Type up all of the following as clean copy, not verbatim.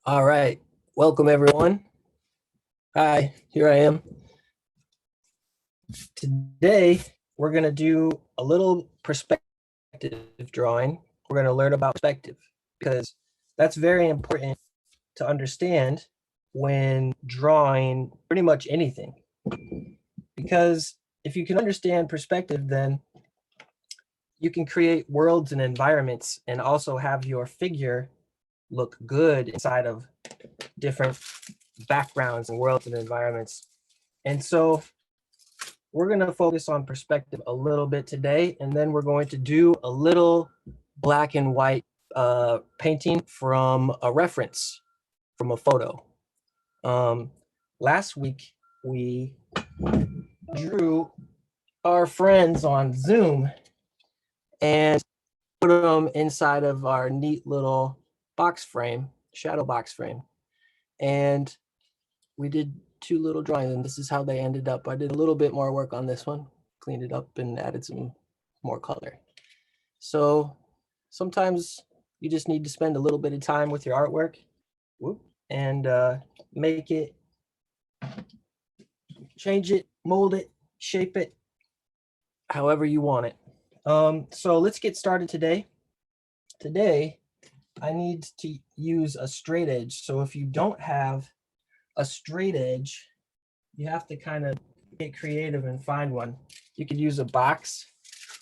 All right, welcome everyone. Hi, here I am. Today, we're going to do a little perspective drawing. We're going to learn about perspective because that's very important to understand when drawing pretty much anything. Because if you can understand perspective, then you can create worlds and environments and also have your figure look good inside of different backgrounds and worlds and environments. And so we're going to focus on perspective a little bit today, and then we're going to do a little black and white painting from a reference, from a photo. Last week, we drew our friends on Zoom and put them inside of our neat little box frame, shadow box frame. And we did two little drawings, and this is how they ended up. I did a little bit more work on this one, cleaned it up and added some more color. So sometimes you just need to spend a little bit of time with your artwork and make it, change it, mold it, shape it, however you want it. So let's get started today. Today, I need to use a straight edge. So if you don't have a straight edge, you have to kind of get creative and find one. You could use a box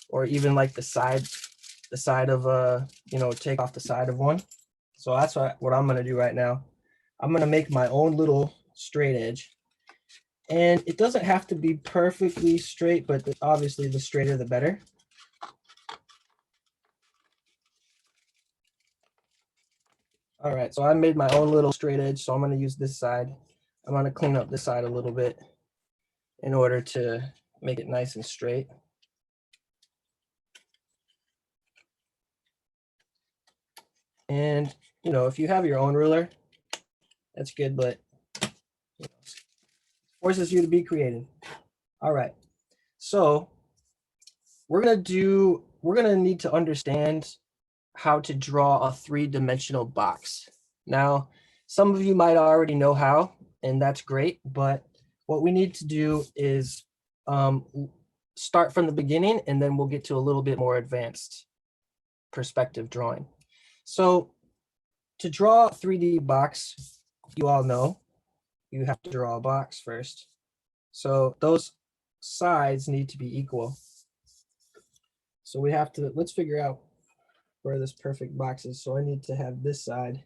or even like the side of take off the side of one. So that's what I'm gonna do right now. I'm gonna make my own little straight edge. And it doesn't have to be perfectly straight, but obviously the straighter the better. All right, so I made my own little straight edge, so I'm gonna use this side. I'm gonna clean up this side a little bit in order to make it nice and straight. And, if you have your own ruler, that's good, but forces you to be creative. All right, so we're gonna need to understand how to draw a three-dimensional box. Now, some of you might already know how, and that's great, but what we need to do is start from the beginning, and then we'll get to a little bit more advanced perspective drawing. So to draw a 3D box, you all know, you have to draw a box first. So those sides need to be equal. So we have to, let's figure out where this perfect box is. So I need to have this side,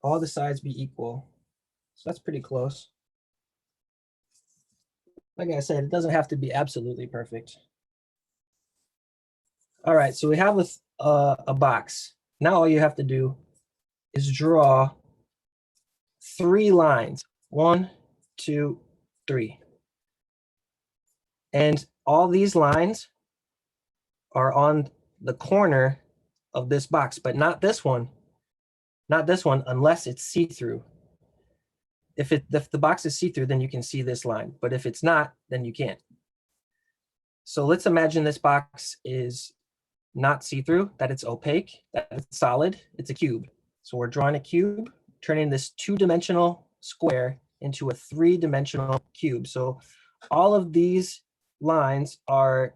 all the sides be equal. So that's pretty close. Like I said, it doesn't have to be absolutely perfect. All right, so we have a box. Now all you have to do is draw 3 lines. 1, 2, 3. And all these lines are on the corner of this box, but not this one. Not this one unless it's see-through. If the box is see-through, then you can see this line. But if it's not, then you can't. So let's imagine this box is not see-through, that it's opaque, that it's solid, it's a cube. So we're drawing a cube, turning this 2-dimensional square into a 3-dimensional cube. So all of these lines are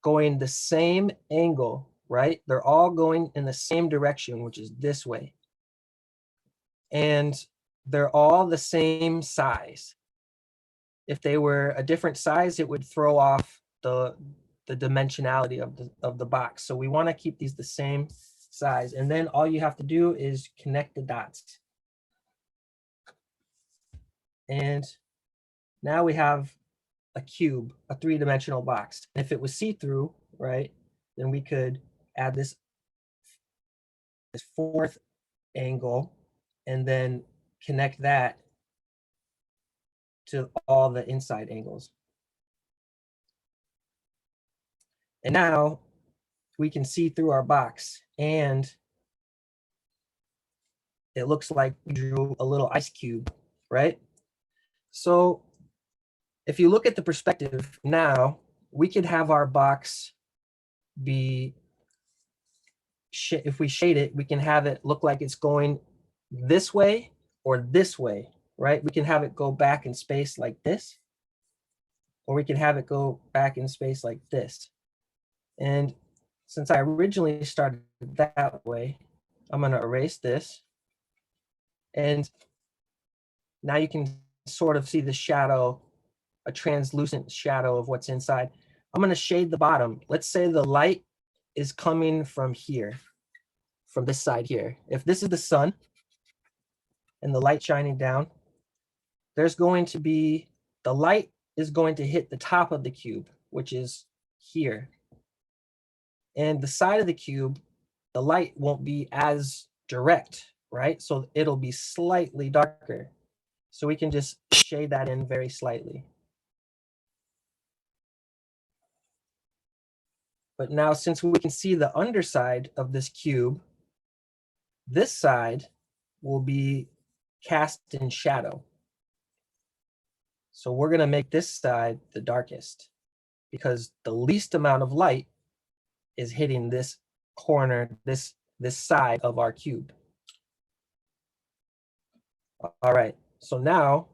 going the same angle, right? They're all going in the same direction, which is this way. And they're all the same size. If they were a different size, it would throw off the dimensionality of the box. So we want to keep these the same size. And then all you have to do is connect the dots. And now we have a cube, a 3-dimensional box. And if it was see-through, right, then we could add this 4th angle and then connect that to all the inside angles. And now we can see through our box, and it looks like we drew a little ice cube, right? So if you look at the perspective now, we could have our box be, if we shade it, we can have it look like it's going this way or this way, right? We can have it go back in space like this, or we can have it go back in space like this. And since I originally started that way, I'm going to erase this. And now you can sort of see the shadow, a translucent shadow of what's inside. I'm going to shade the bottom. Let's say the light is coming from here, from this side here. If this is the sun and the light shining down, there's going to be, the light is going to hit the top of the cube, which is here. And the side of the cube, the light won't be as direct, right? So it'll be slightly darker. So we can just shade that in very slightly. But now, since we can see the underside of this cube, this side will be cast in shadow. So we're going to make this side the darkest because the least amount of light is hitting this corner, this side of our cube. All right, so now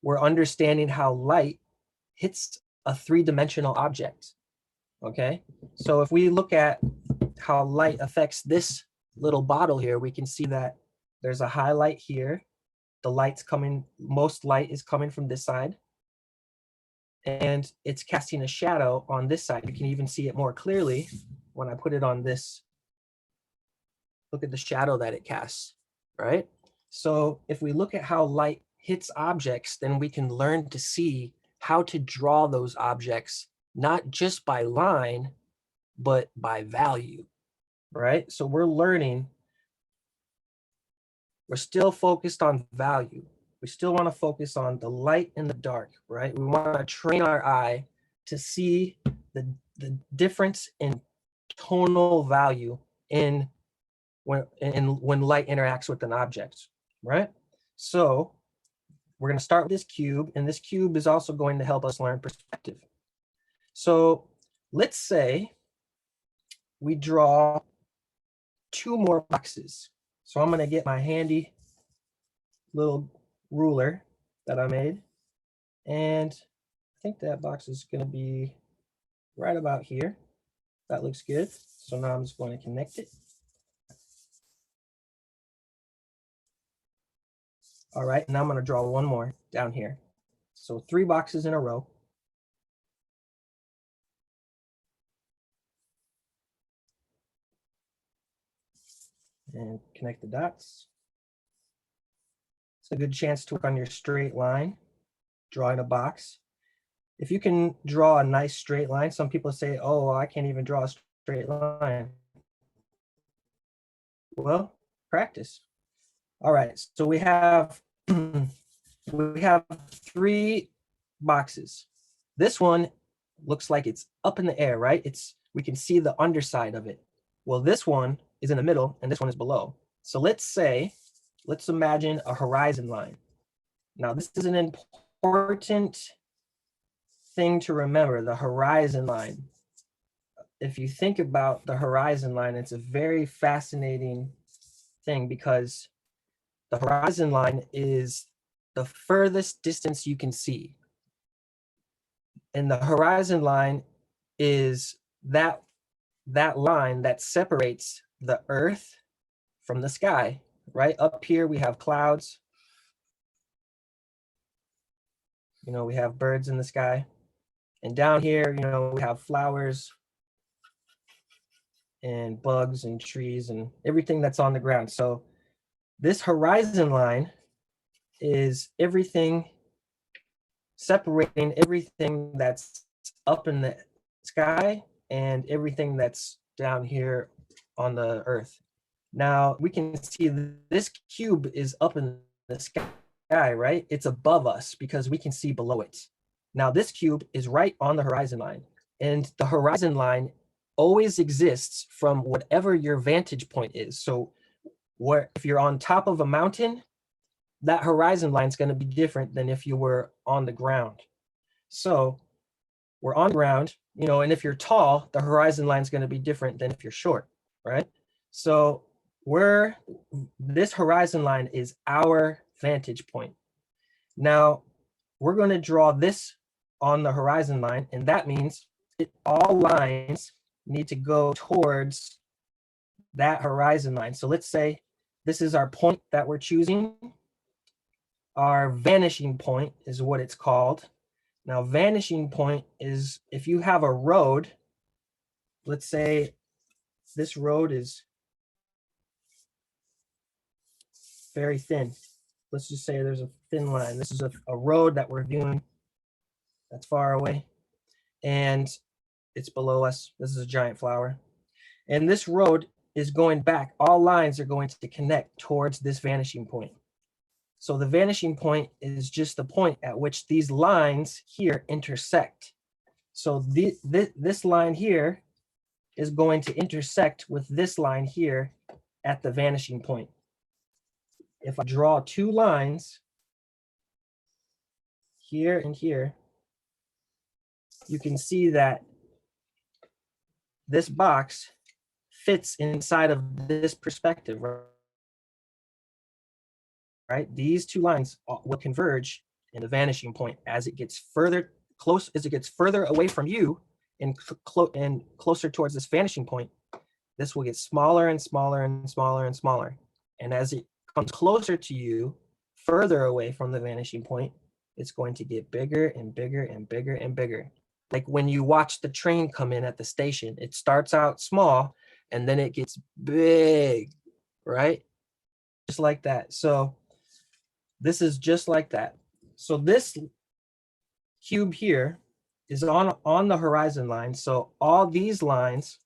we're understanding how light hits a three-dimensional object. Okay, so if we look at how light affects this little bottle here, we can see that there's a highlight here. The light's coming, most light is coming from this side. And it's casting a shadow on this side. You can even see it more clearly when I put it on this. Look at the shadow that it casts, right? So if we look at how light hits objects, then we can learn to see how to draw those objects, not just by line, but by value, right? So we're learning, we're still focused on value. We still want to focus on the light and the dark, right? We want to train our eye to see the difference in tonal value in when light interacts with an object, right? So we're going to start with this cube, and this cube is also going to help us learn perspective. So let's say we draw two more boxes. So I'm going to get my handy little ruler that I made, and I think that box is going to be right about here. That looks good. So now I'm just going to connect it. All right, now I'm going to draw one more down here. So 3 boxes in a row. And connect the dots. It's a good chance to work on your straight line, drawing a box. If you can draw a nice straight line, some people say, oh, I can't even draw a straight line. Well, practice. All right, so we have 3 boxes. This one looks like it's up in the air, right? We can see the underside of it. Well, this one is in the middle and this one is below. So let's imagine a horizon line. Now, this is an important thing to remember, the horizon line. If you think about the horizon line, it's a very fascinating thing because the horizon line is the furthest distance you can see. And the horizon line is that line that separates the earth from the sky, right? Up here we have clouds. You know, we have birds in the sky. And down here, you know, we have flowers and bugs and trees and everything that's on the ground. So this horizon line is everything, separating everything that's up in the sky and everything that's down here on the earth. Now we can see this cube is up in the sky, right? It's above us because we can see below it. Now this cube is right on the horizon line, and the horizon line always exists from whatever your vantage point is. So if you're on top of a mountain, that horizon line is going to be different than if you were on the ground. So we're on the ground, you know, and if you're tall, the horizon line is going to be different than if you're short, right? So this horizon line is our vantage point. Now, we're going to draw this on the horizon line, and that means all lines need to go towards that horizon line. So let's say this is our point that we're choosing. Our vanishing point is what it's called. Now, vanishing point is if you have a road, let's say this road is very thin. Let's just say there's a thin line. This is a road that we're viewing that's far away, and it's below us. This is a giant flower. And this road is going back. All lines are going to connect towards this vanishing point. So the vanishing point is just the point at which these lines here intersect. So this line here is going to intersect with this line here at the vanishing point. If I draw two lines here and here, you can see that this box fits inside of this perspective, right? These two lines will converge in the vanishing point as it gets further away from you and closer towards this vanishing point. This will get smaller and smaller and smaller and smaller. And as it comes closer to you, further away from the vanishing point, it's going to get bigger and bigger and bigger and bigger. Like when you watch the train come in at the station, it starts out small and then it gets big, right? Just like that. So this is just like that. So this cube here is on the horizon line. So all these lines,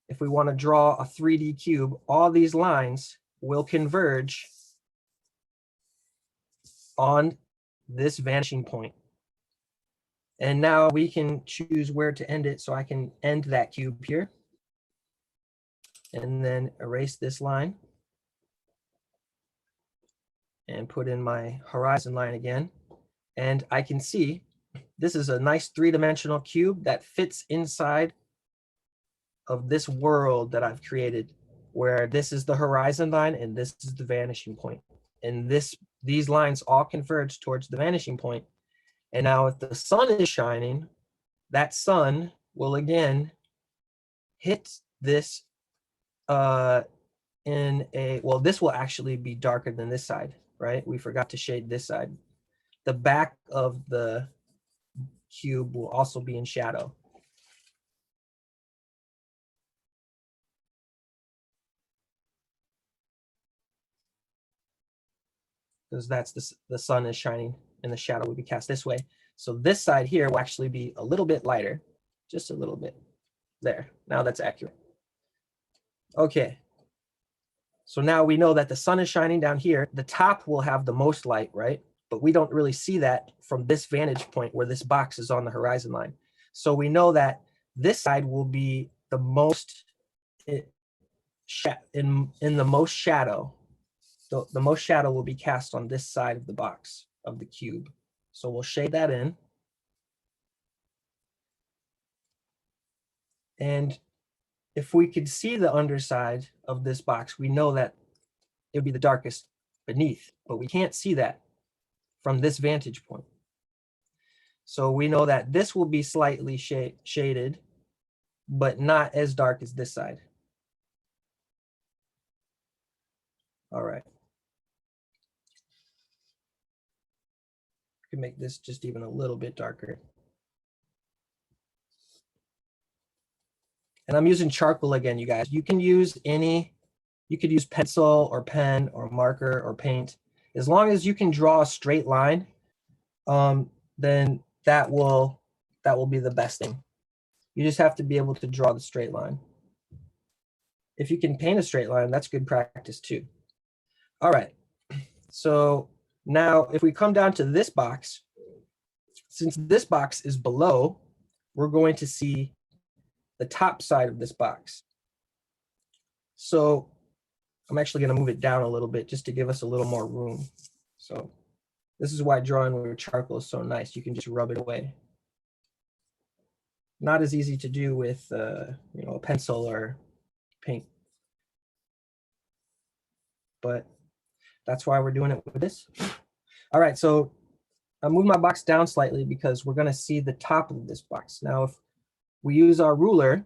if we want to draw a 3D cube, all these lines will converge on this vanishing point. And now we can choose where to end it. So I can end that cube here and then erase this line and put in my horizon line again. And I can see this is a nice three-dimensional cube that fits inside of this world that I've created, where this is the horizon line and this is the vanishing point. And these lines all converge towards the vanishing point. And now if the sun is shining, that sun will again hit this well, this will actually be darker than this side, right? We forgot to shade this side. The back of the cube will also be in shadow. Because that's the sun is shining and the shadow will be cast this way. So this side here will actually be a little bit lighter, just a little bit. There, now that's accurate. Okay, so now we know that the sun is shining down here. The top will have the most light, right? But we don't really see that from this vantage point where this box is on the horizon line. So we know that this side will be the most in the most shadow. So the most shadow will be cast on this side of the box of the cube. So we'll shade that in. And if we could see the underside of this box, we know that it would be the darkest beneath, but we can't see that from this vantage point. So we know that this will be slightly shaded, but not as dark as this side. All right. We can make this just even a little bit darker. And I'm using charcoal again, you guys. You can use you could use pencil or pen or marker or paint. As long as you can draw a straight line, then that will be the best thing. You just have to be able to draw the straight line. If you can paint a straight line, that's good practice too. All right, so now if we come down to this box, since this box is below, we're going to see the top side of this box. So I'm actually going to move it down a little bit just to give us a little more room. So this is why drawing with charcoal is so nice. You can just rub it away. Not as easy to do with a pencil or paint. but that's why we're doing it with this. All right, so I move my box down slightly because we're gonna see the top of this box. Now, if we use our ruler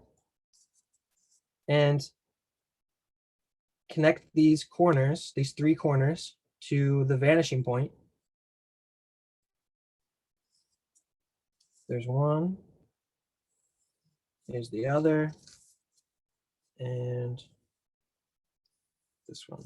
and connect these corners, these 3 corners, to the vanishing point. There's one, here's the other, and this one.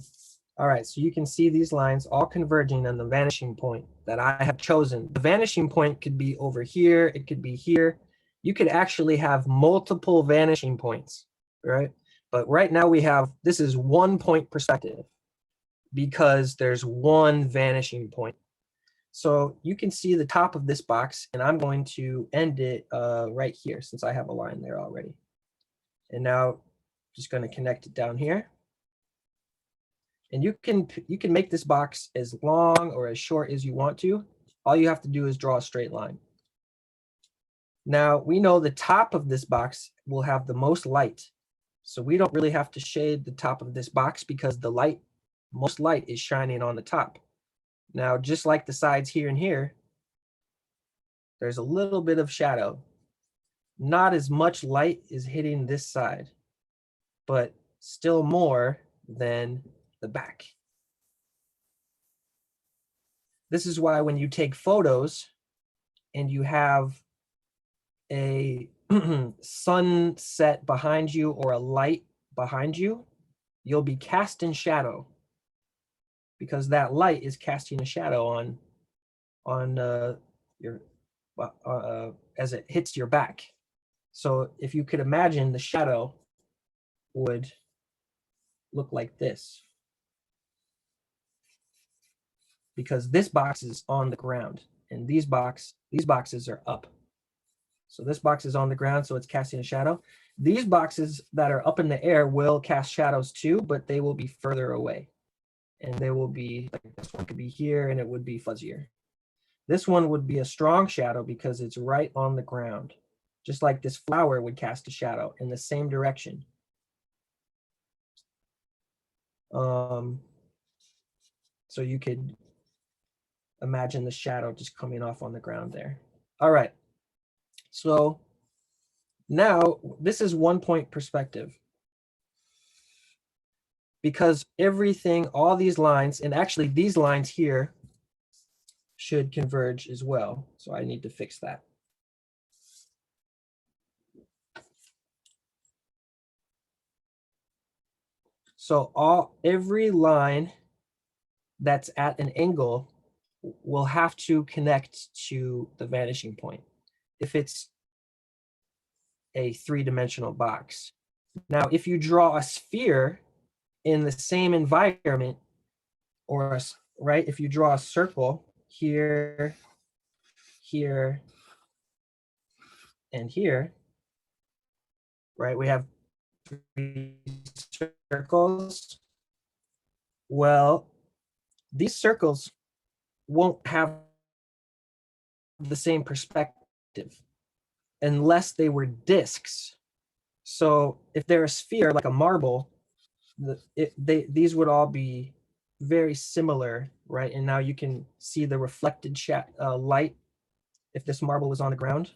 All right, so you can see these lines all converging on the vanishing point that I have chosen. The vanishing point could be over here, it could be here. You could actually have multiple vanishing points, right? But right now we have, this is 1 point perspective because there's one vanishing point. So you can see the top of this box, and I'm going to end it right here since I have a line there already. And now I'm just going to connect it down here. And you can make this box as long or as short as you want to. All you have to do is draw a straight line. Now we know the top of this box will have the most light. So we don't really have to shade the top of this box because the light, most light is shining on the top. Now, just like the sides here and here, there's a little bit of shadow. Not as much light is hitting this side, but still more than the back. This is why when you take photos and you have a sunset behind you or a light behind you, you'll be cast in shadow because that light is casting a shadow on your as it hits your back. So if you could imagine, the shadow would look like this because this box is on the ground and these boxes are up. So this box is on the ground, so it's casting a shadow. These boxes that are up in the air will cast shadows too, but they will be further away. And they will be, like this one could be here and it would be fuzzier. This one would be a strong shadow because it's right on the ground. Just like this flower would cast a shadow in the same direction. So you could imagine the shadow just coming off on the ground there. All right. So now this is 1 point perspective. Because everything, all these lines, and actually these lines here should converge as well. So I need to fix that. So every line that's at an angle will have to connect to the vanishing point if it's a 3-dimensional box. Now, if you draw a sphere in the same environment, or right, if you draw a circle here, here, and here, right, we have 3 circles. Well, these circles won't have the same perspective unless they were discs. So if they're a sphere like a marble, these would all be very similar, right? And now you can see the reflected light. If this marble was on the ground,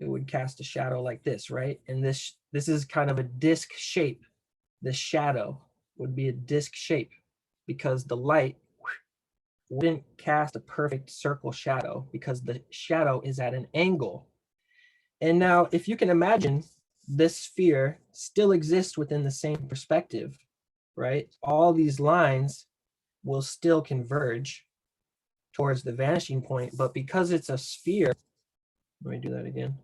it would cast a shadow like this, right? And this is kind of a disc shape. The shadow would be a disc shape because the light wouldn't cast a perfect circle shadow because the shadow is at an angle. And now if you can imagine, this sphere still exists within the same perspective, right? All these lines will still converge towards the vanishing point, but because it's a sphere, let me do that again.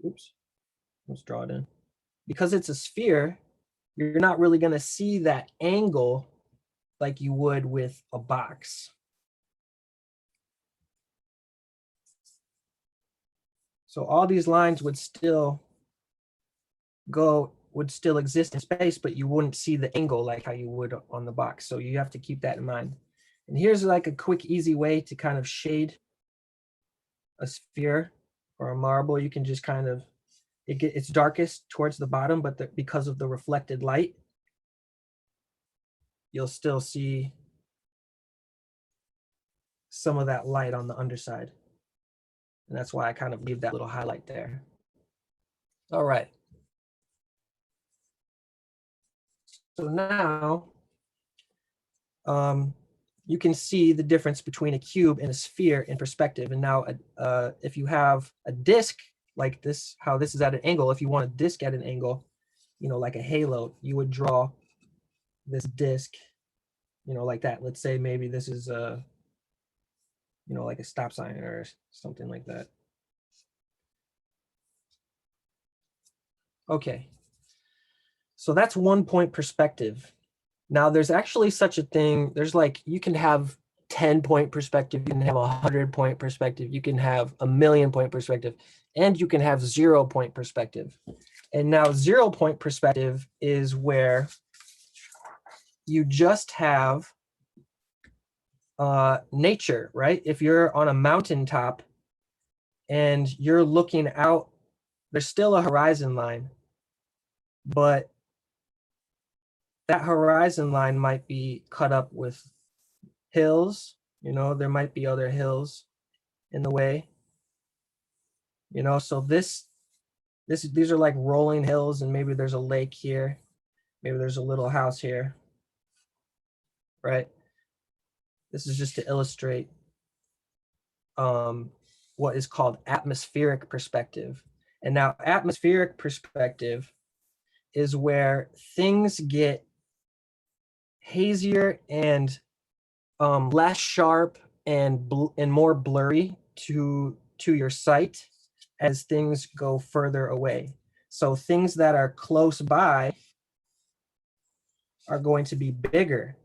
Oops, let's draw it in. Because it's a sphere, you're not really going to see that angle like you would with a box. So all these lines would still exist in space, but you wouldn't see the angle like how you would on the box. So you have to keep that in mind. And here's like a quick, easy way to kind of shade a sphere or a marble. You can just kind of, it's darkest towards the bottom, but because of the reflected light, you'll still see some of that light on the underside. And that's why I kind of leave that little highlight there. All right. So now you can see the difference between a cube and a sphere in perspective. And now if you have a disc like this, how this is at an angle, if you want a disc at an angle, you know, like a halo, you would draw this disc, you know, like that. Let's say maybe this is a, you know, like a stop sign or something like that. Okay. So that's 1 point perspective. Now there's actually such a thing. There's like, you can have 10-point perspective, you can have 100-point perspective, you can have 1,000,000-point perspective, and you can have 0-point perspective. And now 0-point perspective is where you just have nature, right? If you're on a mountaintop and you're looking out, there's still a horizon line, but that horizon line might be cut up with hills, you know, there might be other hills in the way, you know, so these are like rolling hills, and maybe there's a lake here, maybe there's a little house here, right? This is just to illustrate what is called atmospheric perspective. And now atmospheric perspective is where things get hazier and less sharp and more blurry to your sight as things go further away. So things that are close by are going to be bigger,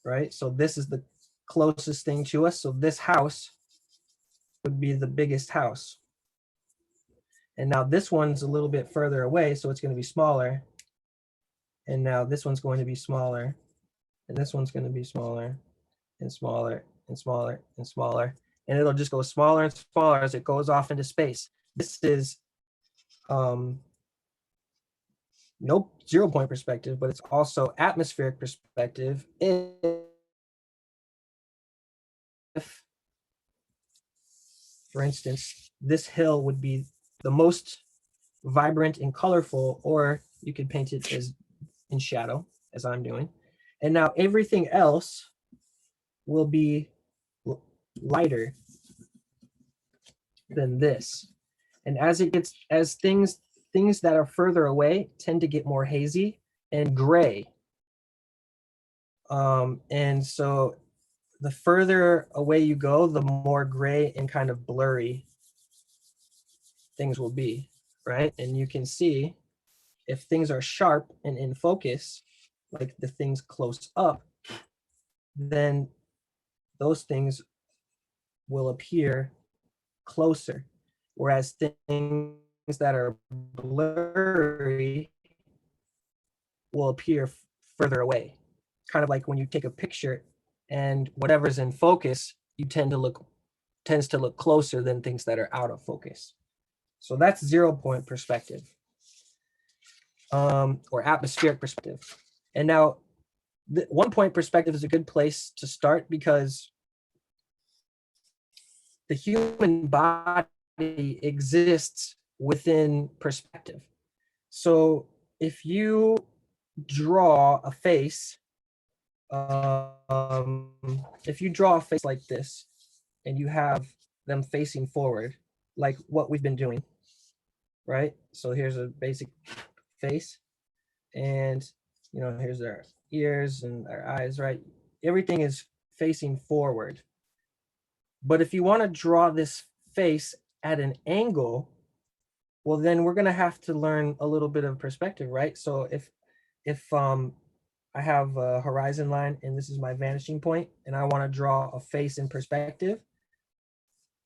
right? So this is the closest thing to us. So this house would be the biggest house. And now this one's a little bit further away, so it's going to be smaller. And now this one's going to be smaller. And this one's going to be smaller and smaller and smaller and smaller. And it'll just go smaller and smaller as it goes off into space. This is no 0-point perspective, but it's also atmospheric perspective if, for instance, this hill would be the most vibrant and colorful, or you could paint it as in shadow, as I'm doing. And now everything else will be lighter than this. And as things that are further away tend to get more hazy and gray. And so the further away you go, the more gray and kind of blurry things will be, right? And you can see if things are sharp and in focus, like the things close up, then those things will appear closer, whereas things that are blurry will appear further away. Kind of like when you take a picture and whatever's in focus, tends to look closer than things that are out of focus. So that's 0-point perspective, or atmospheric perspective. And now the 1-point perspective is a good place to start because the human body exists within perspective. So if you draw a face, like this, and you have them facing forward, like what we've been doing, right? So here's a basic face, and you know, here's our ears and our eyes, right? Everything is facing forward. But if you want to draw this face at an angle, well, then we're going to have to learn a little bit of perspective, right? So if I have a horizon line and this is my vanishing point, and I want to draw a face in perspective,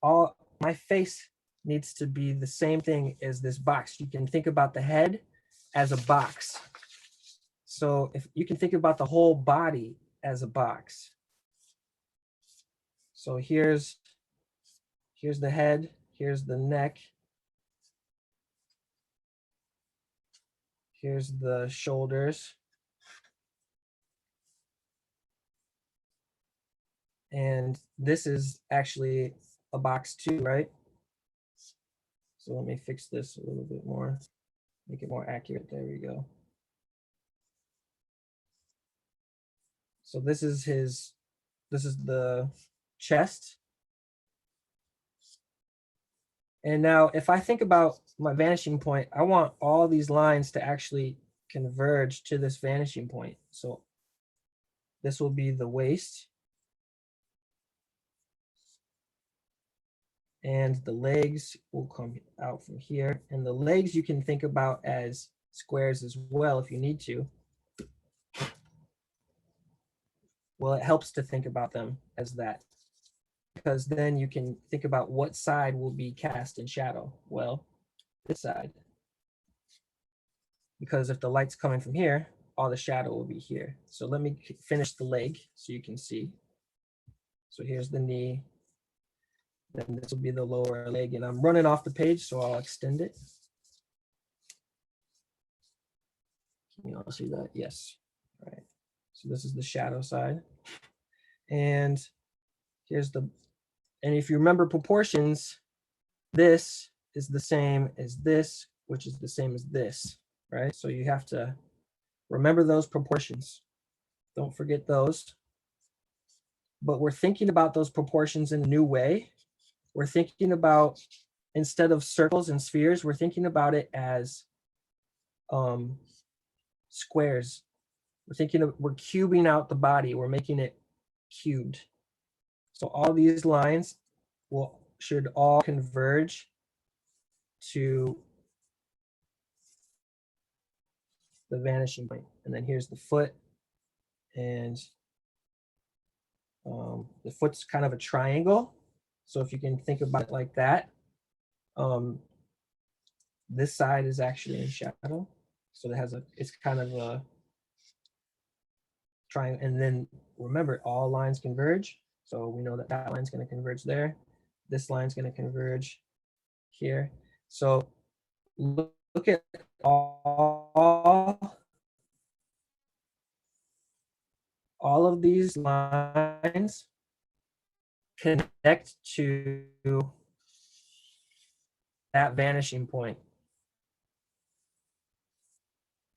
all my face needs to be the same thing as this box. You can think about the head as a box. So if you can think about the whole body as a box. So here's the head, here's the neck, here's the shoulders, And this is actually a box too, right? So let me fix this a little bit more, make it more accurate. There we go. So this is the chest. And now if I think about my vanishing point, I want all these lines to actually converge to this vanishing point. So this will be the waist. And the legs will come out from here. And the legs you can think about as squares as well if you need to. Well, it helps to think about them as that, because then you can think about what side will be cast in shadow. Well, this side. Because if the light's coming from here, all the shadow will be here. So let me finish the leg so you can see. So here's the knee. Then this will be the lower leg, and I'm running off the page, so I'll extend it. Can you all see that? Yes. All right. So this is the shadow side. And here's and if you remember proportions, this is the same as this, which is the same as this, right? So you have to remember those proportions. Don't forget those. But we're thinking about those proportions in a new way. We're thinking about, instead of circles and spheres, we're thinking about it as squares. We're cubing out the body. We're making it cubed. So all these lines should all converge to the vanishing point. And then here's the foot, and the foot's kind of a triangle. So if you can think about it like that, this side is actually in shadow. So it's kind of a triangle. And then remember, all lines converge. So we know that that line's going to converge there. This line's going to converge here. So look at all of these lines connect to that vanishing point.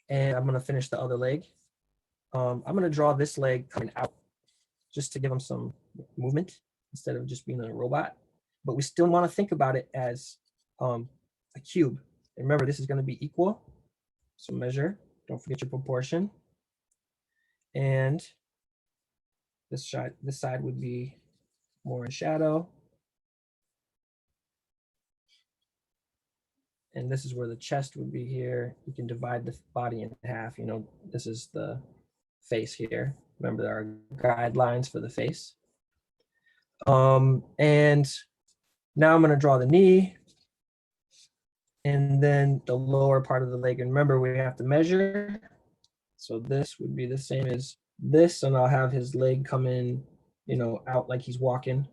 And I'm going to finish the other leg. I'm going to draw this leg coming out just to give them some movement instead of just being a robot. But we still want to think about it as a cube. And remember, this is going to be equal. So measure, don't forget your proportion. And this side would be more in shadow. And this is where the chest would be here. You can divide the body in half. You know, this is the face here. Remember, there are guidelines for the face. And now I'm going to draw the knee and then the lower part of the leg. And remember, we have to measure. So this would be the same as this, and I'll have his leg come in, you know, out like he's walking.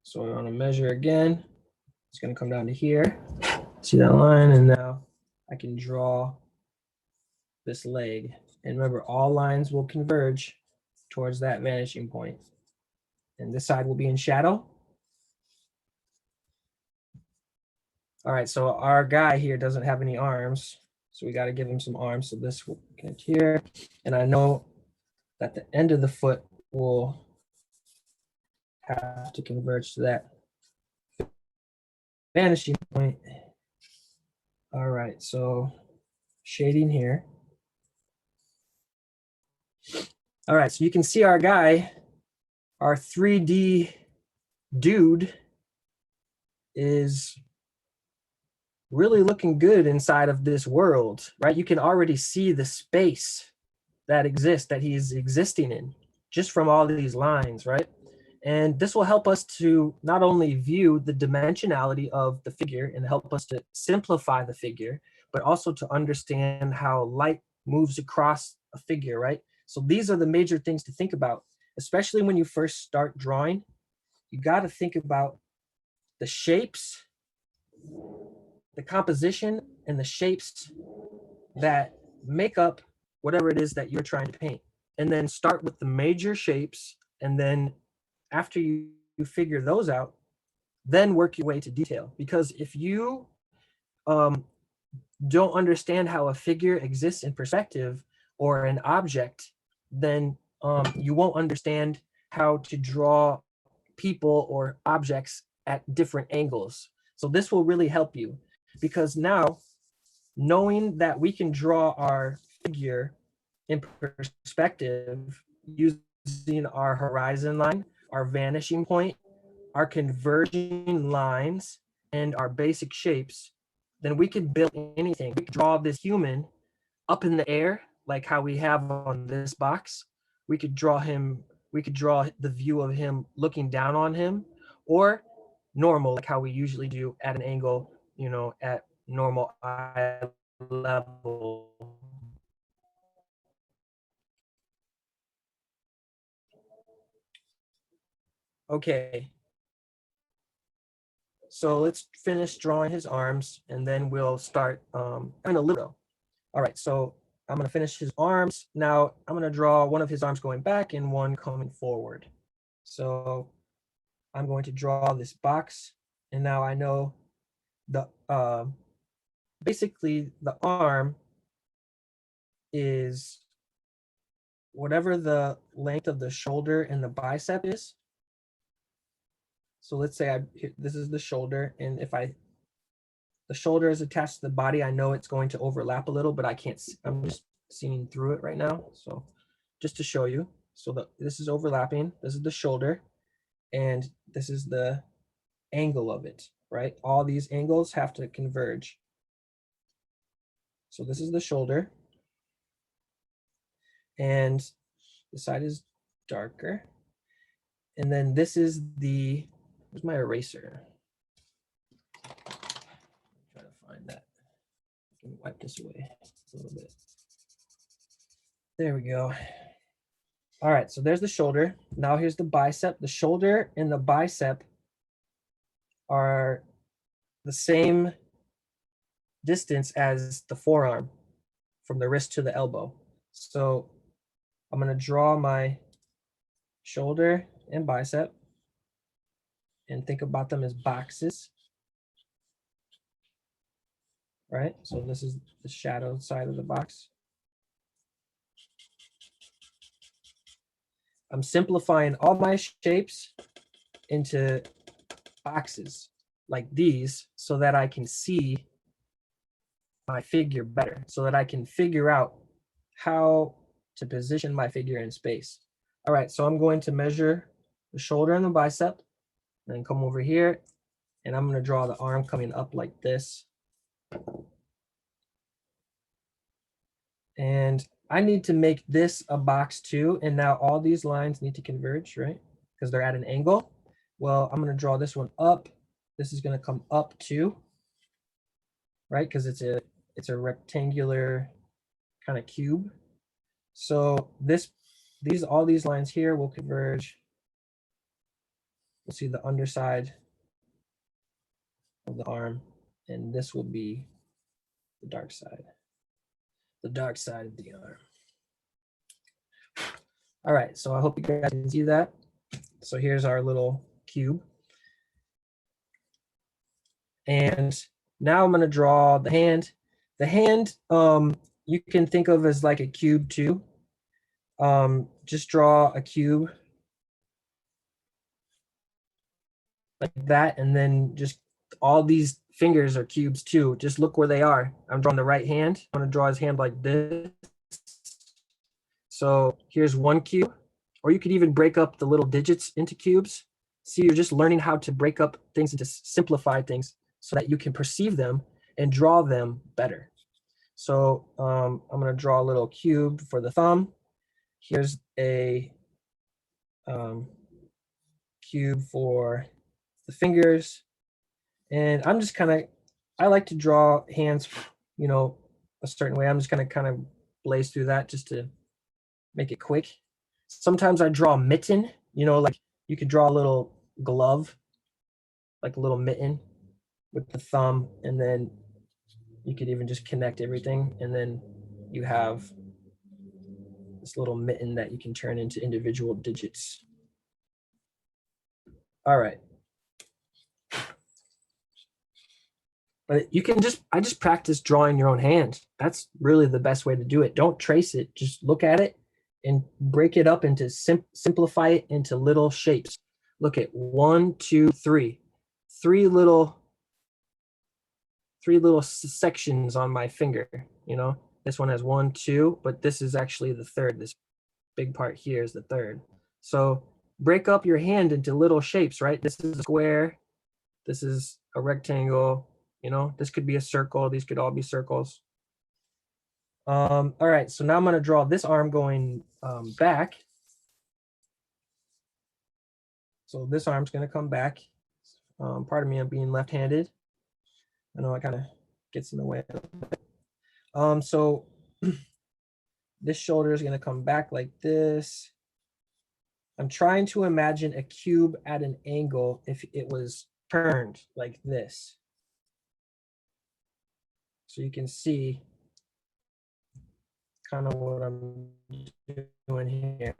So I'm going to measure again. It's going to come down to here. See that line? And now I can draw this leg. And remember, all lines will converge towards that vanishing point. And this side will be in shadow. All right, so our guy here doesn't have any arms, so we got to give him some arms. So this will connect here. And I know that the end of the foot will have to converge to that vanishing point. All right, so shading here. All right, so you can see our guy, our 3D dude, is really looking good inside of this world, right? You can already see the space that exists, that he's existing in, just from all of these lines, right? And this will help us to not only view the dimensionality of the figure and help us to simplify the figure, but also to understand how light moves across a figure, right? So these are the major things to think about, especially when you first start drawing. You got to think about the shapes, the composition, and the shapes that make up whatever it is that you're trying to paint. And then start with the major shapes and then after you figure those out, then work your way to detail. Because if you um, don't understand how a figure exists in perspective or an object, then you won't understand how to draw people or objects at different angles. So this will really help you, because now knowing that we can draw our figure in perspective using our horizon line, our vanishing point, our converging lines, and our basic shapes, then we can build anything. We can draw this human up in the air, like how we have on this box. We could draw him, we could draw the view of him looking down on him, or normal, like how we usually do at an angle, you know, at normal eye level. Okay, so let's finish drawing his arms and then we'll start in a little. All right, so I'm gonna finish his arms. Now I'm gonna draw one of his arms going back and one coming forward. So I'm going to draw this box, and now I know the basically the arm is whatever the length of the shoulder and the bicep is. So let's say this is the shoulder, and if the shoulder is attached to the body, I know it's going to overlap a little, but I can't, I'm just seeing through it right now. So just to show you, so this is overlapping, this is the shoulder, and this is the angle of it, right? All these angles have to converge. So this is the shoulder, and the side is darker. And then this is where's my eraser? Try to find that. I can wipe this away a little bit. There we go. All right, so there's the shoulder. Now here's the bicep. The shoulder and the bicep are the same distance as the forearm from the wrist to the elbow. So I'm gonna draw my shoulder and bicep and think about them as boxes, right? So this is the shadow side of the box. I'm simplifying all my shapes into boxes like these so that I can see my figure better, so that I can figure out how to position my figure in space. All right, so I'm going to measure the shoulder and the bicep, and then come over here, and I'm going to draw the arm coming up like this. And I need to make this a box too, and now all these lines need to converge, right? Because they're at an angle. Well, I'm going to draw this one up. This is going to come up too, right? Because it's a rectangular kind of cube. So all these lines here will converge. We'll see the underside of the arm, and this will be the dark side. The dark side of the arm. All right, so I hope you guys can see that. So here's our little cube. And now I'm gonna draw the hand. The hand, you can think of as like a cube too. Just draw a cube like that, and then just all these fingers are cubes too. Just look where they are. I'm drawing the right hand. I'm gonna draw his hand like this. So here's one cube, or you could even break up the little digits into cubes. See, you're just learning how to break up things into simplified things so that you can perceive them and draw them better. So I'm gonna draw a little cube for the thumb. Here's a cube for the fingers. And I'm just I like to draw hands, you know, a certain way. I'm just gonna kind of blaze through that just to make it quick. Sometimes I draw a mitten, you know, like you could draw a little glove, like a little mitten with the thumb, and then you could even just connect everything, and then you have this little mitten that you can turn into individual digits. All right. But you can I just practice drawing your own hand. That's really the best way to do it. Don't trace it. Just look at it and break it up into, simplify it into little shapes. Look at 1, 2, 3. Three little sections on my finger, you know? This one has 1, 2, but this is actually the third. This big part here is the third. So break up your hand into little shapes, right? This is a square. This is a rectangle. You know, this could be a circle. These could all be circles. All right, so now I'm going to draw this arm going back. So this arm's going to come back. Pardon me, I'm being left-handed. I know it kind of gets in the way. So this shoulder is going to come back like this. I'm trying to imagine a cube at an angle if it was turned like this. So you can see kind of what I'm doing here.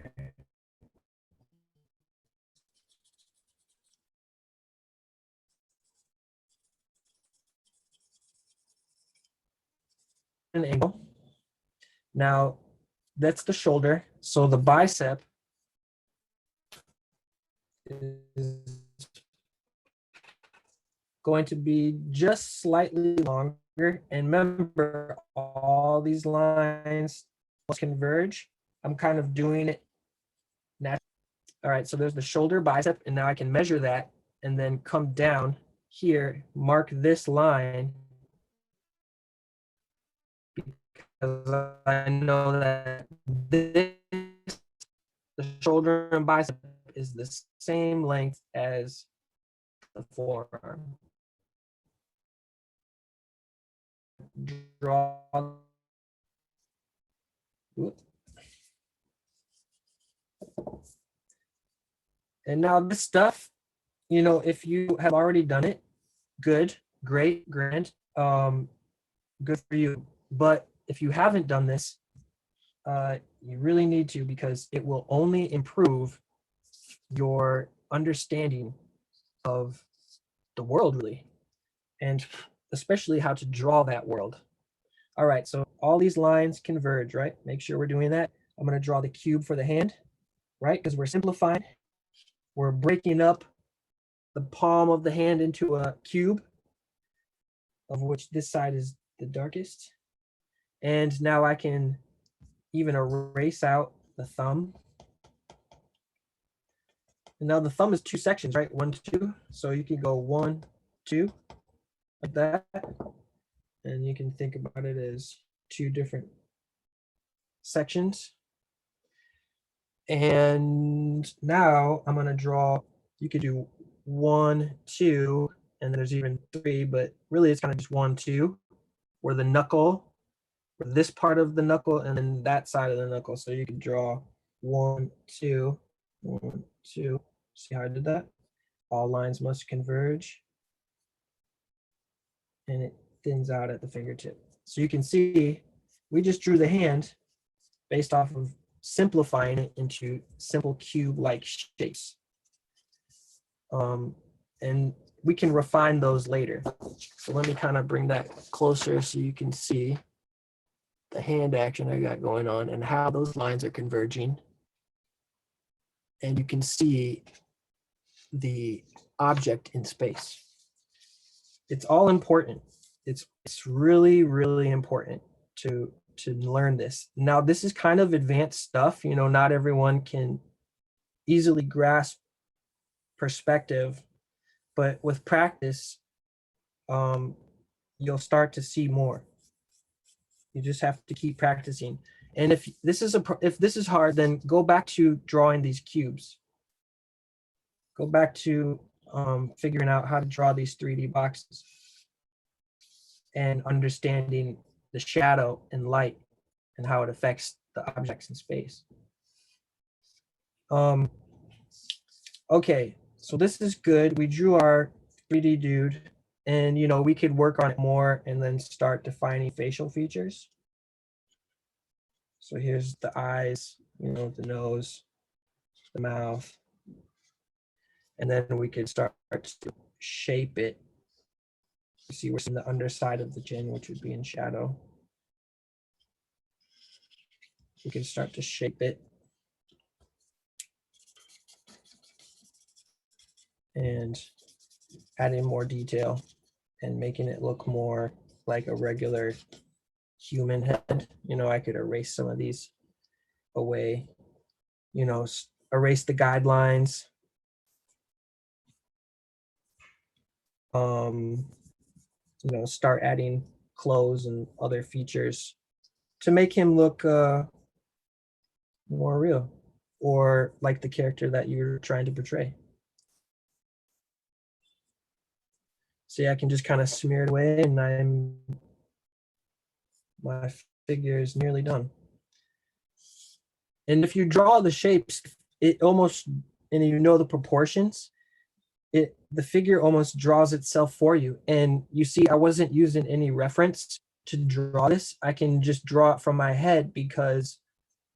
An angle. Now that's the shoulder. So the bicep is going to be just slightly longer. And remember, all these lines must converge. I'm kind of doing it naturally. All right, so there's the shoulder, bicep, and now I can measure that and then come down here, mark this line, because I know that this, the shoulder and bicep is the same length as the forearm. Draw. Oops. And now this stuff, you know, if you have already done it, good, great, grand, good for you. But if you haven't done this, you really need to, because it will only improve your understanding of the world, really, and especially how to draw that world. All right, so all these lines converge, right? Make sure we're doing that. I'm going to draw the cube for the hand, right? Because we're simplifying. We're breaking up the palm of the hand into a cube, of which this side is the darkest. And now I can even erase out the thumb. And now the thumb is 2 sections, right? 1, 2. So you can go 1, 2, like that. And you can think about it as 2 different sections. And now I'm going to draw, you could do 1, 2, and there's even 3, but really it's kind of just 1, 2, where the knuckle, or this part of the knuckle, and then that side of the knuckle. So you can draw 1, 2, 1, 2. See how I did that? All lines must converge. And it thins out at the fingertip. So you can see we just drew the hand based off of simplifying it into simple cube-like shapes. And we can refine those later. So let me kind of bring that closer so you can see the hand action I got going on and how those lines are converging. And you can see the object in space. It's all important. It's really, really important to learn this. Now, this is kind of advanced stuff. You know, not everyone can easily grasp perspective, but with practice, you'll start to see more. You just have to keep practicing. And if this is hard, then go back to drawing these cubes. Go back to figuring out how to draw these 3D boxes and understanding the shadow and light and how it affects the objects in space. Okay, so this is good. We drew our 3D dude, and you know, we could work on it more and then start defining facial features. So here's the eyes, you know, the nose, the mouth. And then we could start to shape it. You see, we're seeing the underside of the chin, which would be in shadow. We can start to shape it. And add in more detail and making it look more like a regular human head. You know, I could erase some of these away, you know, erase the guidelines. You know, start adding clothes and other features to make him look more real, or like the character that you're trying to portray. See, I can just kind of smear it away, and my figure is nearly done. And if you draw the shapes, it almost, and you know the proportions, the figure almost draws itself for you. And you see, I wasn't using any reference to draw this. I can just draw it from my head because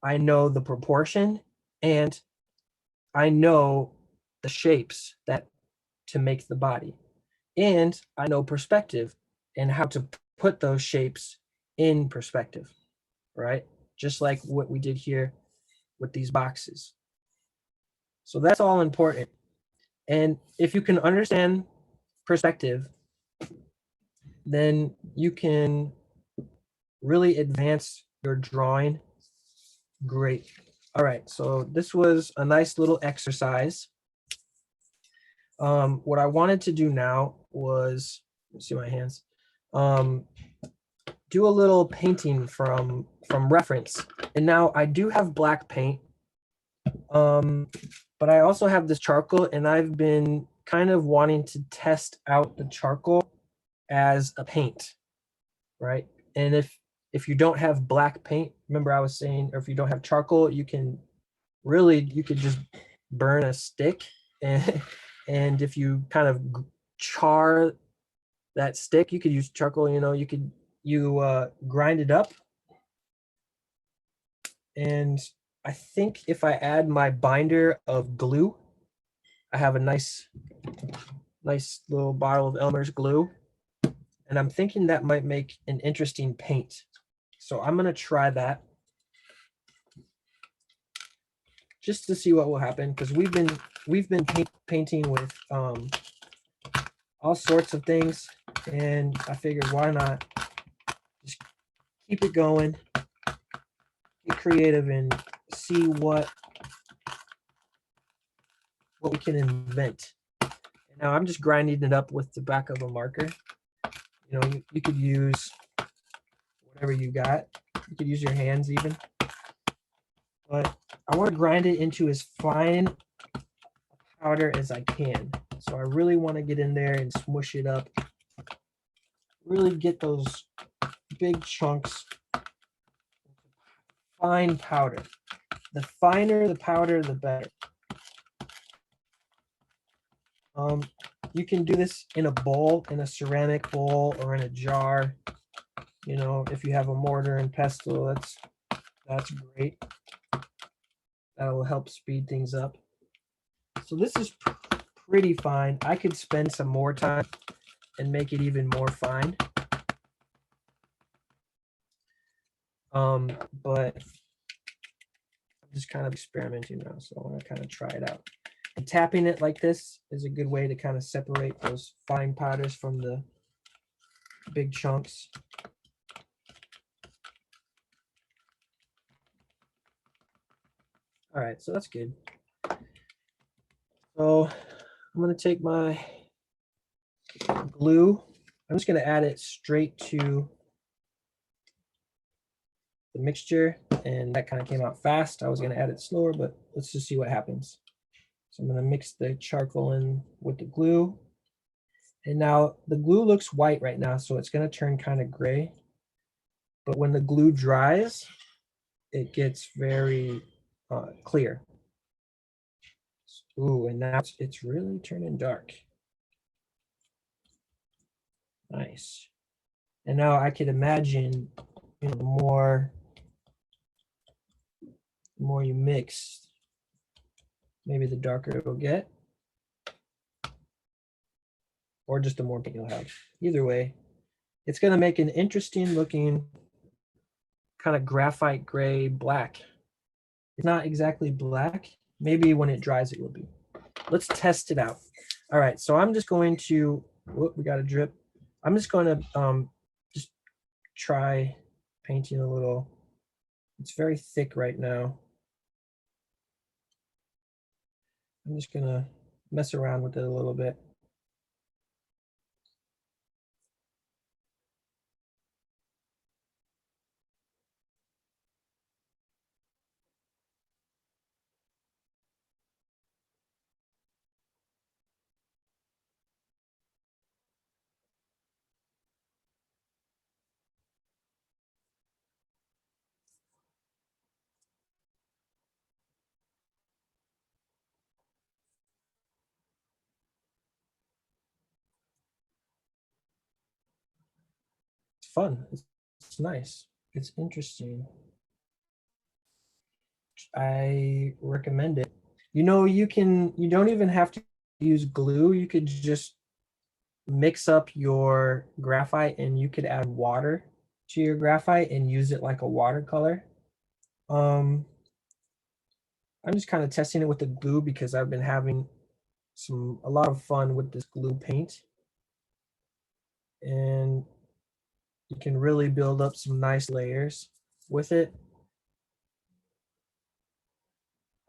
I know the proportion and I know the shapes that to make the body. And I know perspective and how to put those shapes in perspective, right? Just like what we did here with these boxes. So that's all important. And if you can understand perspective, then you can really advance your drawing. Great. All right, so this was a nice little exercise. What I wanted to do now was, let's see my hands, do a little painting from reference. And now I do have black paint, but I also have this charcoal, and I've been kind of wanting to test out the charcoal as a paint, right? And if you don't have black paint, remember I was saying, or if you don't have charcoal, you could just burn a stick, and if you kind of char that stick, you could use charcoal, you know, you grind it up. And I think if I add my binder of glue, I have a nice little bottle of Elmer's glue, and I'm thinking that might make an interesting paint. So I'm gonna try that just to see what will happen, because we've been painting with all sorts of things, and I figured why not just keep it going, get creative, and see what we can invent. Now I'm just grinding it up with the back of a marker. You know, you could use whatever you got. You could use your hands even. But I want to grind it into as fine powder as I can. So I really want to get in there and smush it up. Really get those big chunks. Fine powder. The finer the powder, the better. You can do this in a bowl, in a ceramic bowl, or in a jar. You know, if you have a mortar and pestle, that's great. That will help speed things up. So this is pretty fine. I could spend some more time and make it even more fine. But I'm just kind of experimenting now, so I want to kind of try it out. And tapping it like this is a good way to kind of separate those fine powders from the big chunks. All right, so that's good. So I'm going to take my glue. I'm just going to add it straight to the mixture, and that kind of came out fast. I was going to add it slower, but let's just see what happens. So I'm going to mix the charcoal in with the glue. And now the glue looks white right now, so it's going to turn kind of gray. But when the glue dries, it gets very clear. Ooh, and now it's really turning dark. Nice. And now I could imagine, you know, the more you mix, maybe the darker it'll get. or just the more paint you'll have. Either way, it's going to make an interesting looking kind of graphite gray black. It's not exactly black. Maybe when it dries, it will be. Let's test it out. All right, so I'm just going to, whoop, we got a drip. I'm just going to just try painting a little. It's very thick right now. I'm just gonna mess around with it a little bit. It's fun. It's nice. It's interesting. I recommend it. You know, you don't even have to use glue. You could just mix up your graphite and you could add water to your graphite and use it like a watercolor. I'm just kind of testing it with the glue because I've been having a lot of fun with this glue paint. And you can really build up some nice layers with it.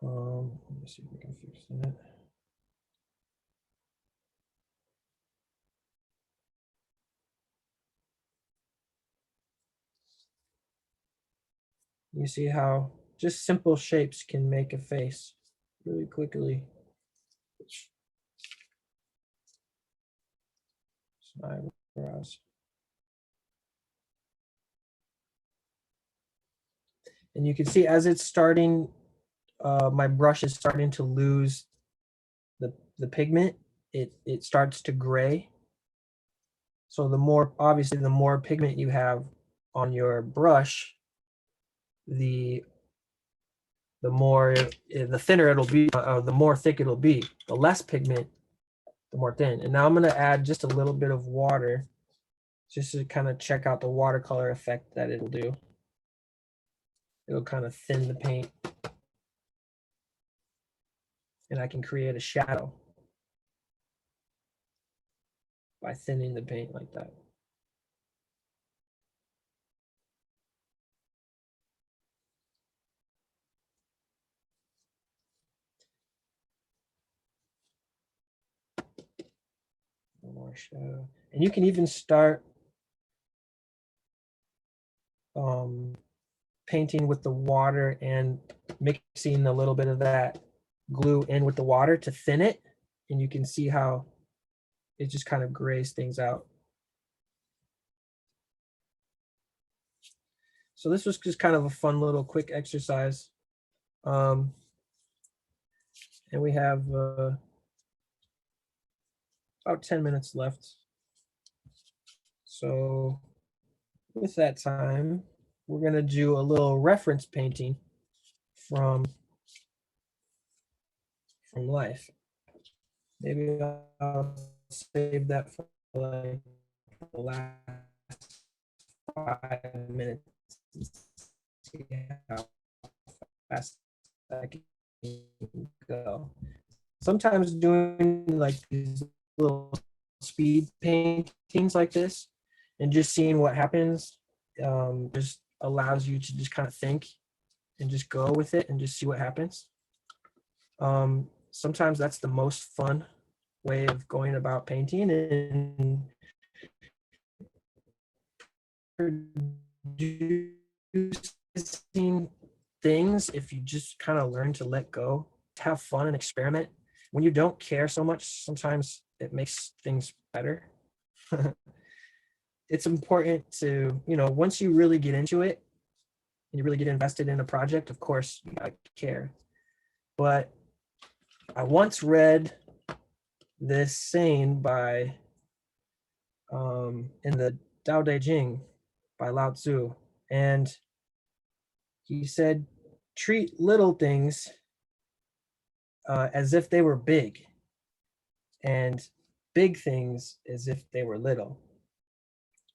Let me see if we can fix that. You see how just simple shapes can make a face really quickly. My eyebrows. And you can see as it's starting, my brush is starting to lose the pigment. It starts to gray. So the more, obviously, the more pigment you have on your brush, the more, the thinner it'll be, the more thick it'll be. The less pigment, the more thin. And now I'm going to add just a little bit of water just to kind of check out the watercolor effect that it'll do. It'll kind of thin the paint. And I can create a shadow by thinning the paint like that. More shadow. And you can even start painting with the water and mixing a little bit of that glue in with the water to thin it. And you can see how it just kind of grays things out. So this was just kind of a fun little quick exercise. And we have about 10 minutes left. So with that time, we're going to do a little reference painting from life. Maybe I'll save that for like the last 5 minutes. See how fast I can go. Sometimes doing like these little speed paintings like this and just seeing what happens just allows you to just kind of think and just go with it and just see what happens. Sometimes that's the most fun way of going about painting and producing things. If you just kind of learn to let go, to have fun and experiment. When you don't care so much, sometimes it makes things better. It's important to, you know, once you really get into it and you really get invested in a project, of course, you gotta care. But I once read this saying by in the Tao Te Ching by Lao Tzu, and he said, treat little things as if they were big. And big things as if they were little.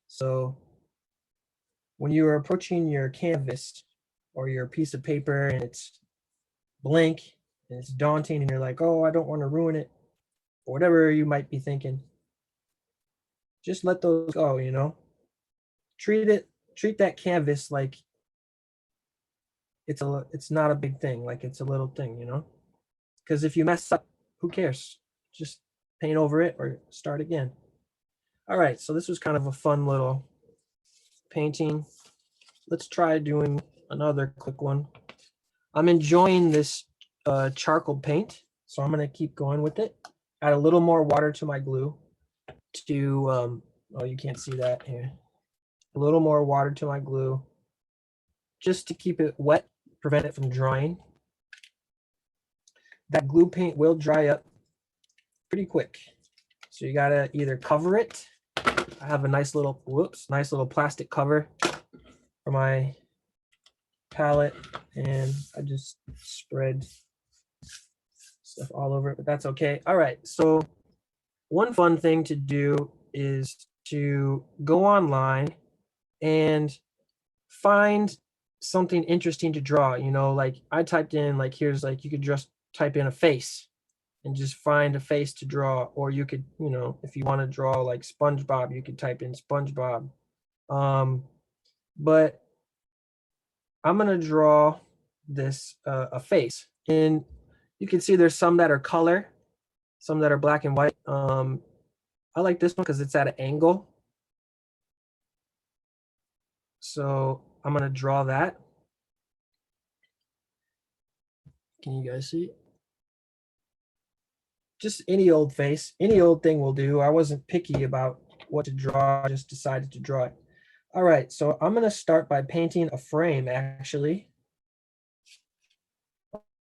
So when you are approaching your canvas or your piece of paper and it's blank and it's daunting and you're like, oh, I don't want to ruin it, or whatever you might be thinking, just let those go, you know? Treat that canvas like it's not a big thing, like it's a little thing, you know? Because if you mess up, who cares? Just paint over it or start again. All right, so this was kind of a fun little painting. Let's try doing another quick one. I'm enjoying this charcoal paint, so I'm gonna keep going with it. Add a little more water to my glue to, oh, you can't see that here. A little more water to my glue just to keep it wet, prevent it from drying. That glue paint will dry up pretty quick. So you gotta either cover it. I have a nice little plastic cover for my palette, and I just spread stuff all over it, but that's okay. All right, so one fun thing to do is to go online and find something interesting to draw. You know, like I typed in, like, here's, like, you could just type in a face and just find a face to draw. Or you could, you know, if you want to draw like SpongeBob, you could type in SpongeBob. But I'm gonna draw this a face, and you can see there's some that are color, some that are black and white. I like this one because it's at an angle. So I'm gonna draw that. Can you guys see? Just any old face, any old thing will do. I wasn't picky about what to draw, I just decided to draw it. All right, so I'm gonna start by painting a frame actually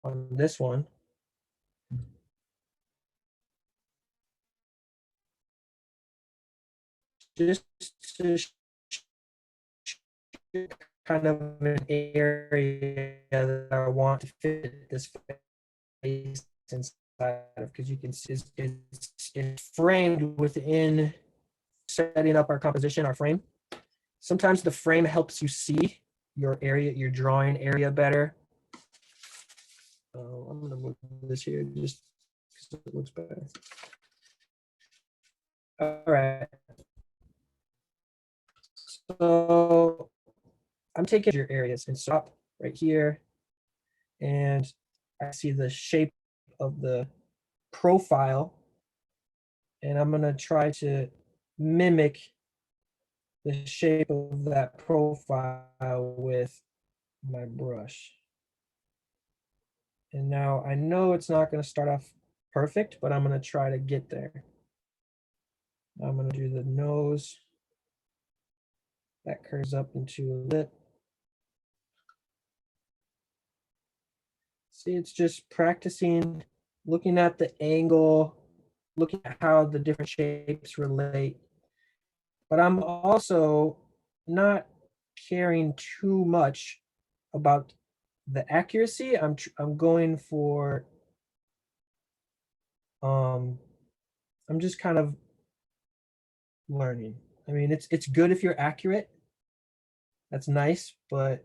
on this one. Just to kind of an area that I want to fit this face inside of, because you can see it's framed within setting up our composition, our frame. Sometimes the frame helps you see your area, your drawing area better. I'm gonna move this here just because it looks better. All right. So I'm taking your areas and stop right here, and I see the shape of the profile, and I'm gonna try to mimic the shape of that profile with my brush. And now I know it's not gonna start off perfect, but I'm gonna try to get there. I'm gonna do the nose. That curves up into a lip. See, it's just practicing, looking at the angle, looking at how the different shapes relate. But I'm also not caring too much about the accuracy. I'm going for, I'm just kind of learning. I mean, it's good if you're accurate. That's nice, but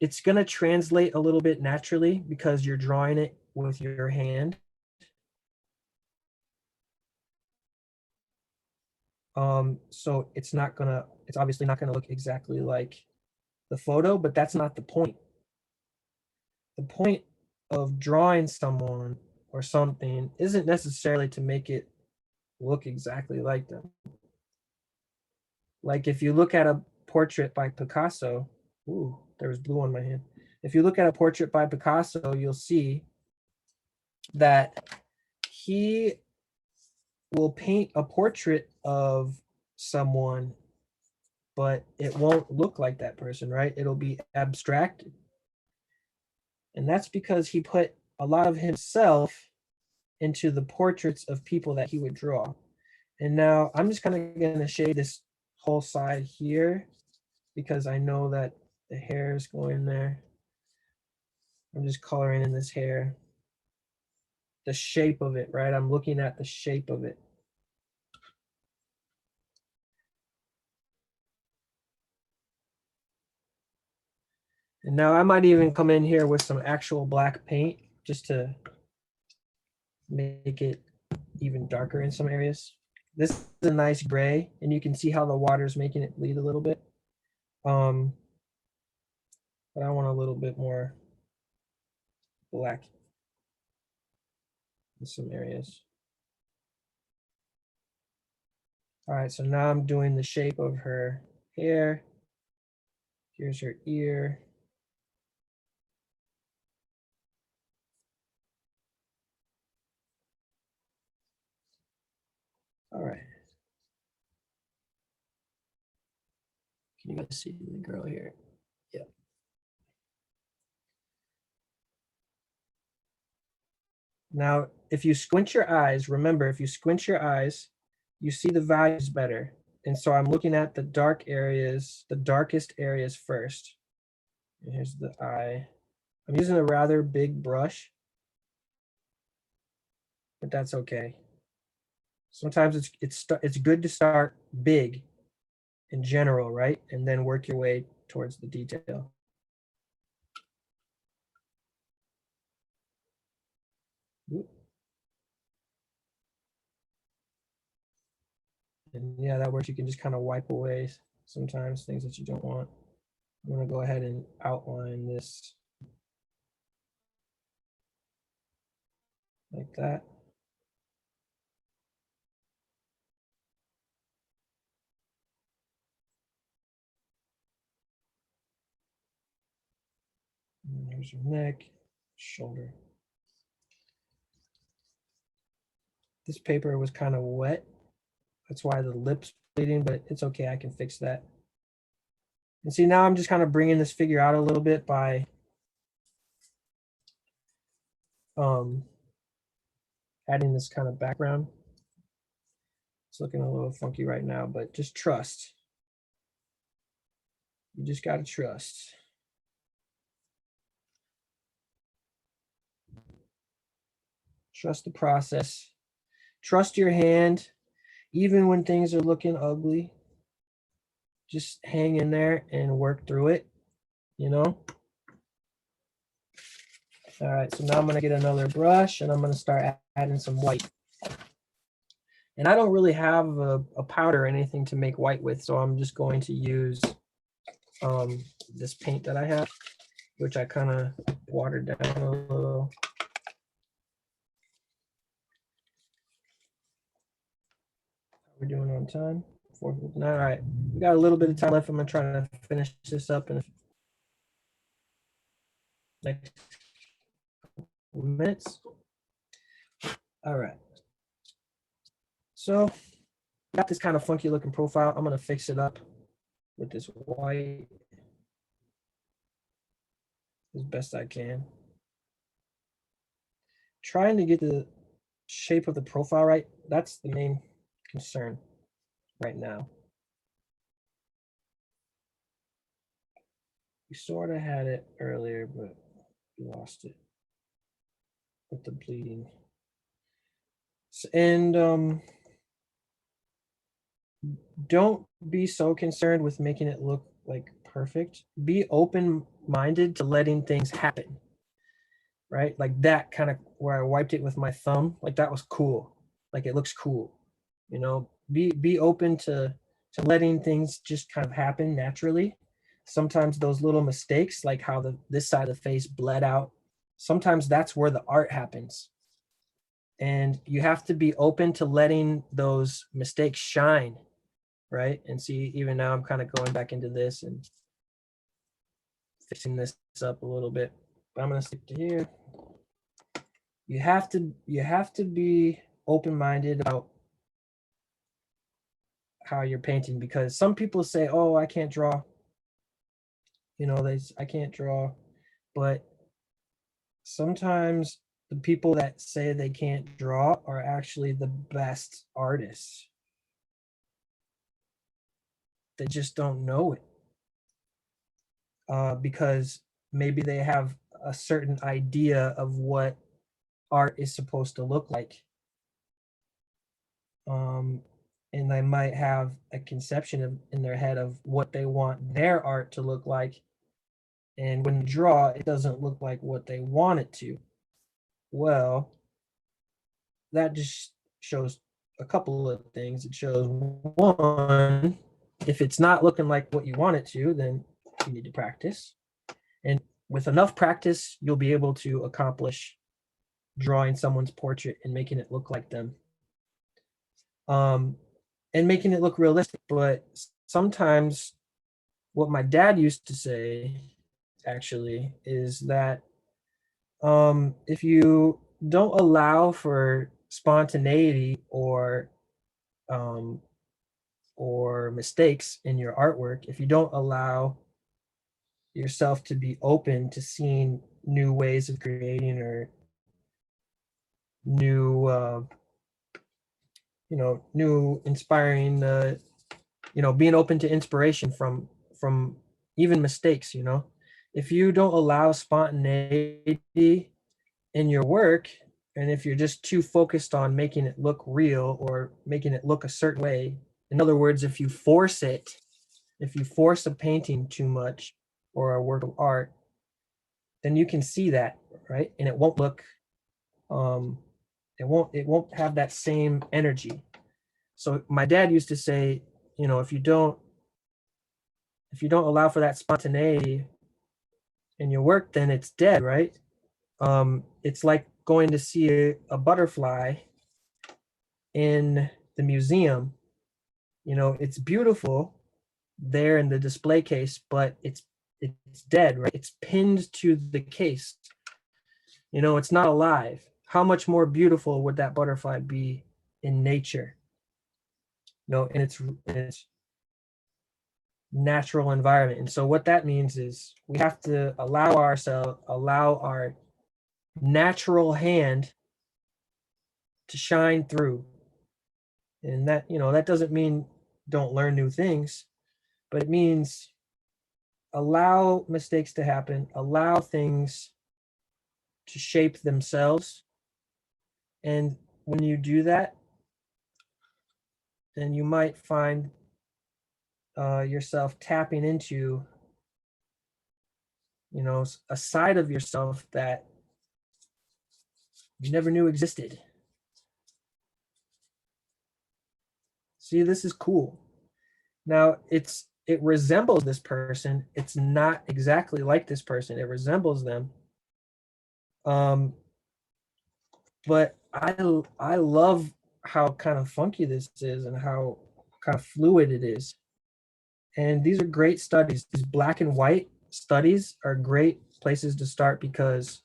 it's gonna translate a little bit naturally because you're drawing it with your hand. So it's obviously not gonna look exactly like the photo, but that's not the point. The point of drawing someone or something isn't necessarily to make it look exactly like them. Like if you look at a portrait by Picasso, ooh, there was blue on my hand. If you look at a portrait by Picasso, you'll see that he will paint a portrait of someone, but it won't look like that person, right? It'll be abstracted. And that's because he put a lot of himself into the portraits of people that he would draw. And now I'm just kind of going to shade this whole side here because I know that the hair is going there. I'm just coloring in this hair. The shape of it, right? I'm looking at the shape of it. And now I might even come in here with some actual black paint just to make it even darker in some areas. This is a nice gray, and you can see how the water's making it bleed a little bit. But I want a little bit more black in some areas. All right, so now I'm doing the shape of her hair. Here's her ear. All right. Can you guys see the girl here? Yeah. Now, if you squint your eyes, remember, if you squint your eyes, you see the values better. And so I'm looking at the dark areas, the darkest areas first. And here's the eye. I'm using a rather big brush, but that's okay. Sometimes it's good to start big in general, right? And then work your way towards the detail. And yeah, that works. You can just kind of wipe away sometimes things that you don't want. I'm going to go ahead and outline this like that. And here's your neck, shoulder. This paper was kind of wet. That's why the lip's bleeding, but it's okay. I can fix that. And see, now I'm just kind of bringing this figure out a little bit by adding this kind of background. It's looking a little funky right now, but just trust. You just got to trust. Trust the process. Trust your hand, even when things are looking ugly. Just hang in there and work through it, you know? All right, so now I'm gonna get another brush and I'm gonna start adding some white. And I don't really have a powder or anything to make white with, so I'm just going to use this paint that I have, which I kind of watered down a little. We're doing on time. 4:59. All right, we got a little bit of time left. I'm gonna try to finish this up in the next couple minutes. All right. So got this kind of funky looking profile. I'm gonna fix it up with this white as best I can. Trying to get the shape of the profile right. That's the main concern right now. We sort of had it earlier, but we lost it with the bleeding. And don't be so concerned with making it look like perfect. Be open-minded to letting things happen, right? Like that kind of where I wiped it with my thumb, like that was cool. Like it looks cool, you know. Be open to letting things just kind of happen naturally. Sometimes those little mistakes, like how this side of the face bled out, sometimes that's where the art happens. And you have to be open to letting those mistakes shine, right? And see, even now I'm kind of going back into this and fixing this up a little bit. But I'm gonna stick to here. You have to be open-minded about how you're painting, because some people say, oh, I can't draw, you know, I can't draw. But sometimes the people that say they can't draw are actually the best artists. They just don't know it, because maybe they have a certain idea of what art is supposed to look like. And they might have a conception in their head of what they want their art to look like. And when you draw, it doesn't look like what they want it to. Well, that just shows a couple of things. It shows, one, if it's not looking like what you want it to, then you need to practice. And with enough practice, you'll be able to accomplish drawing someone's portrait and making it look like them. And making it look realistic. But sometimes what my dad used to say, actually, is that if you don't allow for spontaneity or mistakes in your artwork, if you don't allow yourself to be open to seeing new ways of creating or new new inspiring being open to inspiration from even mistakes, if you don't allow spontaneity in your work, and if you're just too focused on making it look real or making it look a certain way, in other words, if you force a painting too much or a work of art, then you can see that, right? And it won't look it won't have that same energy. So my dad used to say, if you don't allow for that spontaneity in your work, then it's dead, right? It's like going to see a butterfly in the museum. It's beautiful there in the display case, but it's dead, right? It's pinned to the case. It's not alive. How much more beautiful would that butterfly be in nature? In its natural environment. And so what that means is we have to allow our natural hand to shine through. And that doesn't mean don't learn new things, but it means allow mistakes to happen, allow things to shape themselves. And when you do that, then you might find yourself tapping into a side of yourself that you never knew existed. See, this is cool. Now it resembles this person. It's not exactly like this person. It resembles them. But I love how kind of funky this is and how kind of fluid it is. And these are great studies. These black and white studies are great places to start because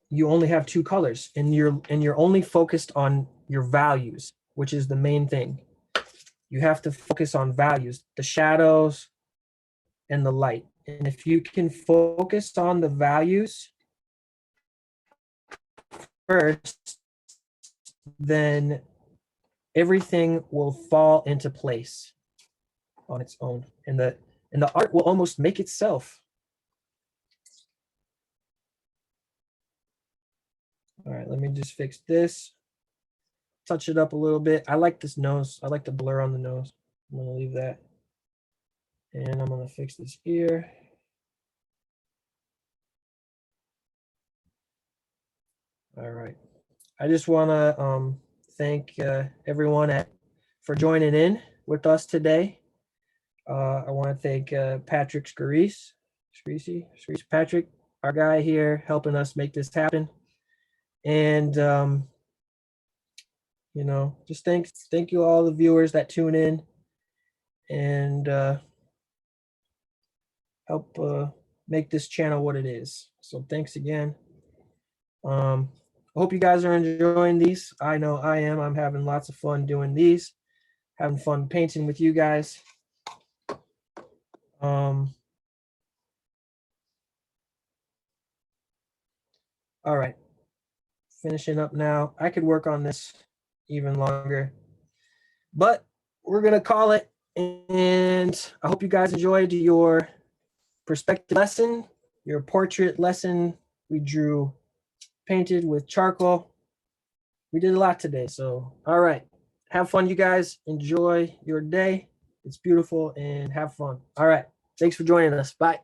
you only have two colors, and you're only focused on your values, which is the main thing. You have to focus on values, the shadows and the light. And if you can focus on the values first, then everything will fall into place on its own, and the art will almost make itself. All right, let me just fix this, touch it up a little bit. I like this nose. I like the blur on the nose. I'm gonna leave that, and I'm gonna fix this ear. All right, I just want to thank everyone for joining in with us today. I want to thank Patrick Scarice, Patrick, our guy here, helping us make this happen. And just thank you all the viewers that tune in and help make this channel what it is. So thanks again. I hope you guys are enjoying these. I know I am. I'm having lots of fun doing these, having fun painting with you guys. All right, finishing up now. I could work on this even longer, but we're gonna call it. And I hope you guys enjoyed your perspective lesson, your portrait lesson. We painted with charcoal. We did a lot today. So, all right, have fun, you guys. Enjoy your day. It's beautiful, and have fun. All right. Thanks for joining us. Bye.